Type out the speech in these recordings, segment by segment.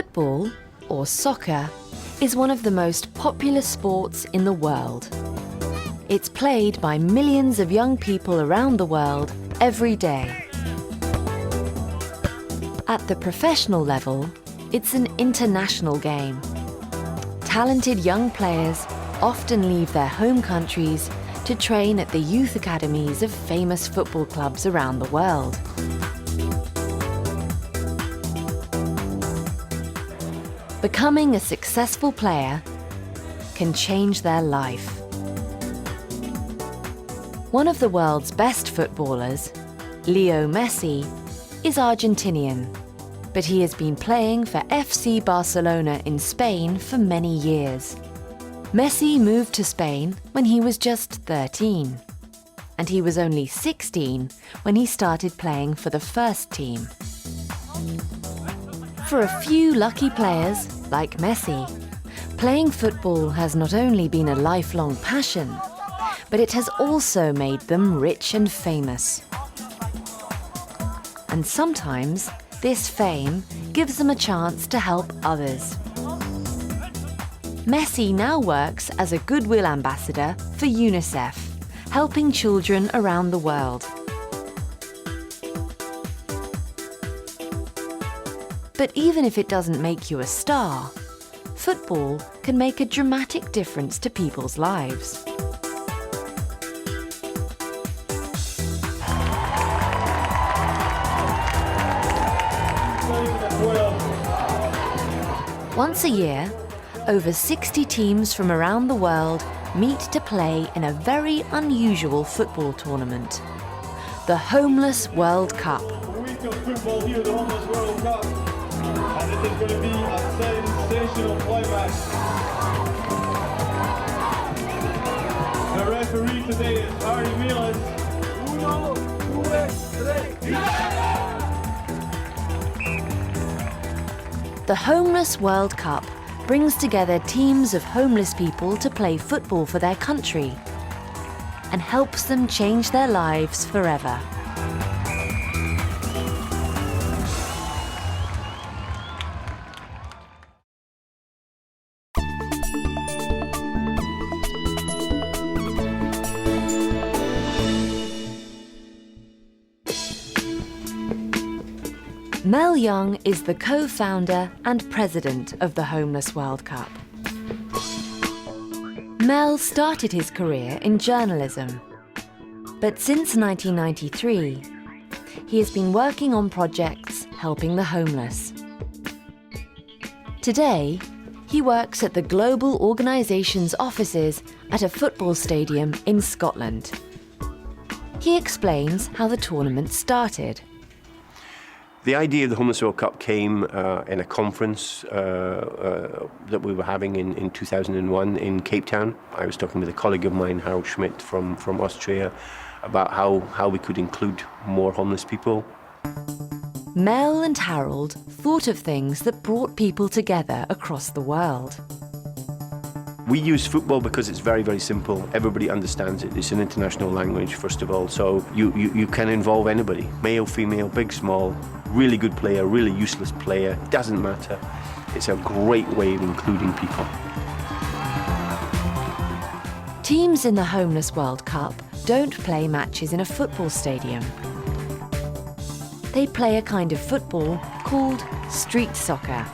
Football, or soccer, is one of the most popular sports in the world. It's played by millions of young people around the world every day. At the professional level, it's an international game. Talented young players often leave their home countries to train at the youth academies of famous football clubs around the world. Becoming a successful player can change their life. One of the world's best footballers, Leo Messi, is Argentinian, but he has been playing for FC Barcelona in Spain for many years. Messi moved to Spain when he was just 13, and he was only 16 when he started playing for the first team. For a few lucky players, like Messi, playing football has not only been a lifelong passion, but it has also made them rich and famous. And sometimes, this fame gives them a chance to help others. Messi now works as a goodwill ambassador for UNICEF, helping children around the world. But even if it doesn't make you a star, football can make a dramatic difference to people's lives. Once a year, over 60 teams from around the world meet to play in a very unusual football tournament, the Homeless World Cup. A week of football here, the Homeless World Cup. And it is going to be a sensational climax. The referee today is Harry Milas. Uno, due, tre, The Homeless World Cup brings together teams of homeless people to play football for their country and helps them change their lives forever. Mel Young is the co-founder and president of the Homeless World Cup. Mel started his career in journalism, but since 1993, he has been working on projects helping the homeless. Today, he works at the global organisation's offices at a football stadium in Scotland. He explains how the tournament started. The idea of the Homeless World Cup came in a conference that we were having in 2001 in Cape Town. I was talking with a colleague of mine, Harold Schmidt from Austria, about how we could include more homeless people. Mel and Harold thought of things that brought people together across the world. We use football because it's very, very simple. Everybody understands it. It's an international language, first of all, so you can involve anybody, male, female, big, small, really good player, really useless player, doesn't matter. It's a great way of including people. Teams in the Homeless World Cup don't play matches in a football stadium. They play a kind of football called street soccer.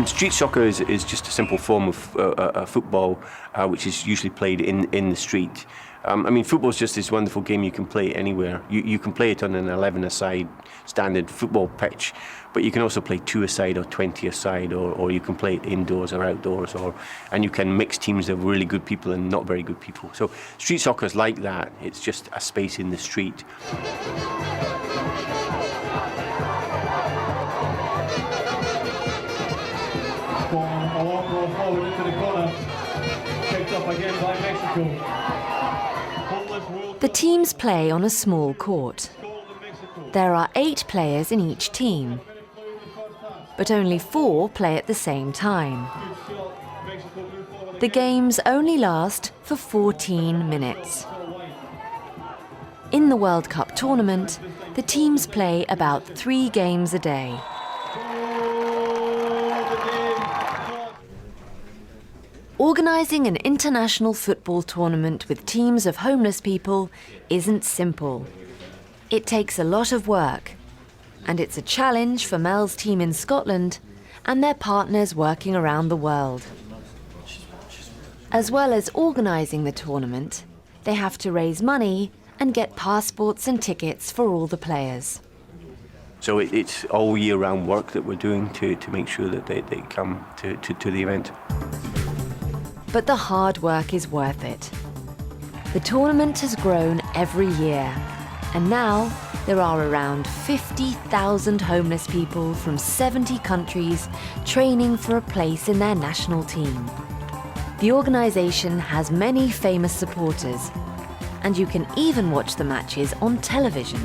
Street soccer is just a simple form of football, which is usually played in the street. I mean, football is just this wonderful game you can play anywhere. You can play it on an 11-a-side standard football pitch, but you can also play 2-a-side or 20-a-side, or you can play it indoors or outdoors, and you can mix teams of really good people and not very good people. So street soccer is like that. It's just a space in the street. a long ball forward into the corner. Picked up again by Mexico. The teams play on a small court. There are 8 players in each team, but only 4 play at the same time. The games only last for 14 minutes. In the World Cup tournament, the teams play about 3 games a day. Organising an international football tournament with teams of homeless people isn't simple. It takes a lot of work, and it's a challenge for Mel's team in Scotland and their partners working around the world. As well as organising the tournament, they have to raise money and get passports and tickets for all the players. So it's all year round work that we're doing to make sure that they come to the event. But the hard work is worth it. The tournament has grown every year, and now there are around 50,000 homeless people from 70 countries training for a place in their national team. The organisation has many famous supporters, and you can even watch the matches on television.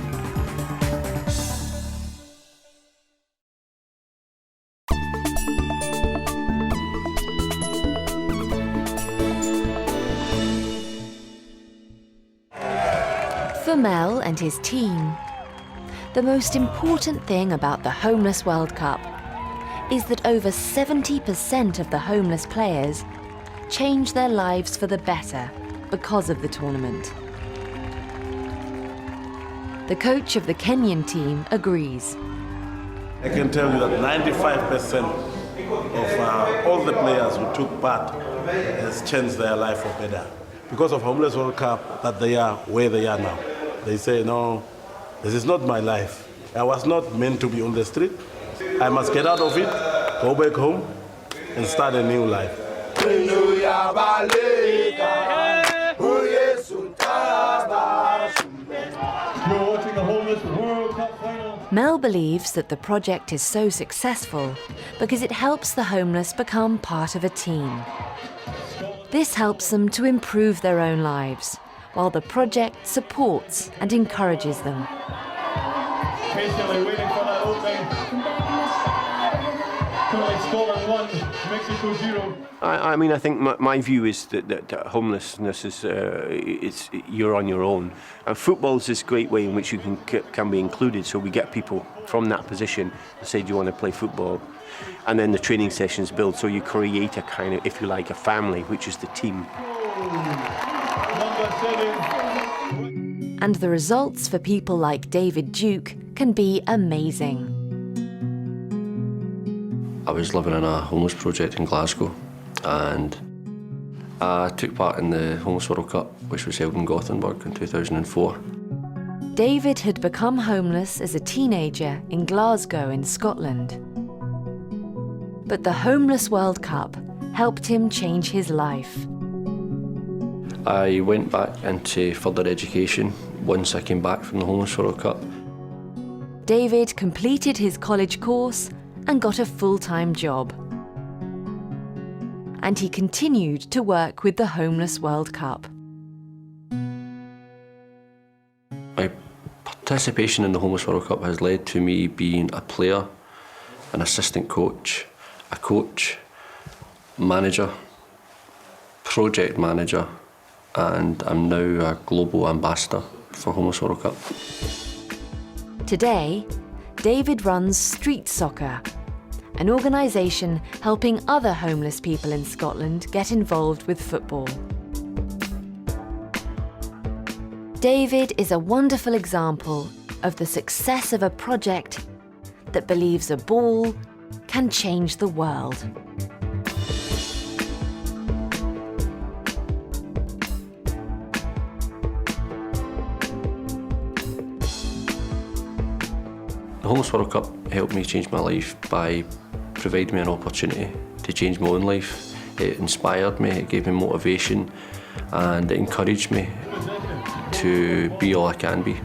For Mel and his team, the most important thing about the Homeless World Cup is that over 70% of the homeless players change their lives for the better because of the tournament. The coach of the Kenyan team agrees. I can tell you that 95% of all the players who took part has changed their life for better. Because of Homeless World Cup, that they are where they are now. They say, no, this is not my life. I was not meant to be on the street. I must get out of it, go back home, and start a new life. Mel believes that the project is so successful because it helps the homeless become part of a team. This helps them to improve their own lives, while the project supports and encourages them. Patiently waiting for that opening. Currently Scotland 1, Mexico 0. I mean, I think my view is that homelessness is you're on your own. And football is this great way in which you can be included. So we get people from that position to say, do you want to play football? And then the training sessions build. So you create a kind of, if you like, a family, which is the team. And the results for people like David Duke can be amazing. I was living in a homeless project in Glasgow, and I took part in the Homeless World Cup, which was held in Gothenburg in 2004. David had become homeless as a teenager in Glasgow in Scotland. But the Homeless World Cup helped him change his life. I went back into further education once I came back from the Homeless World Cup. David completed his college course and got a full-time job. And he continued to work with the Homeless World Cup. My participation in the Homeless World Cup has led to me being a player, an assistant coach, a coach, manager, project manager, and I'm now a global ambassador for Homeless World Cup. Today, David runs Street Soccer, an organisation helping other homeless people in Scotland get involved with football. David is a wonderful example of the success of a project that believes a ball can change the world. The Homeless World Cup helped me change my life by providing me an opportunity to change my own life. It inspired me, it gave me motivation, and it encouraged me to be all I can be.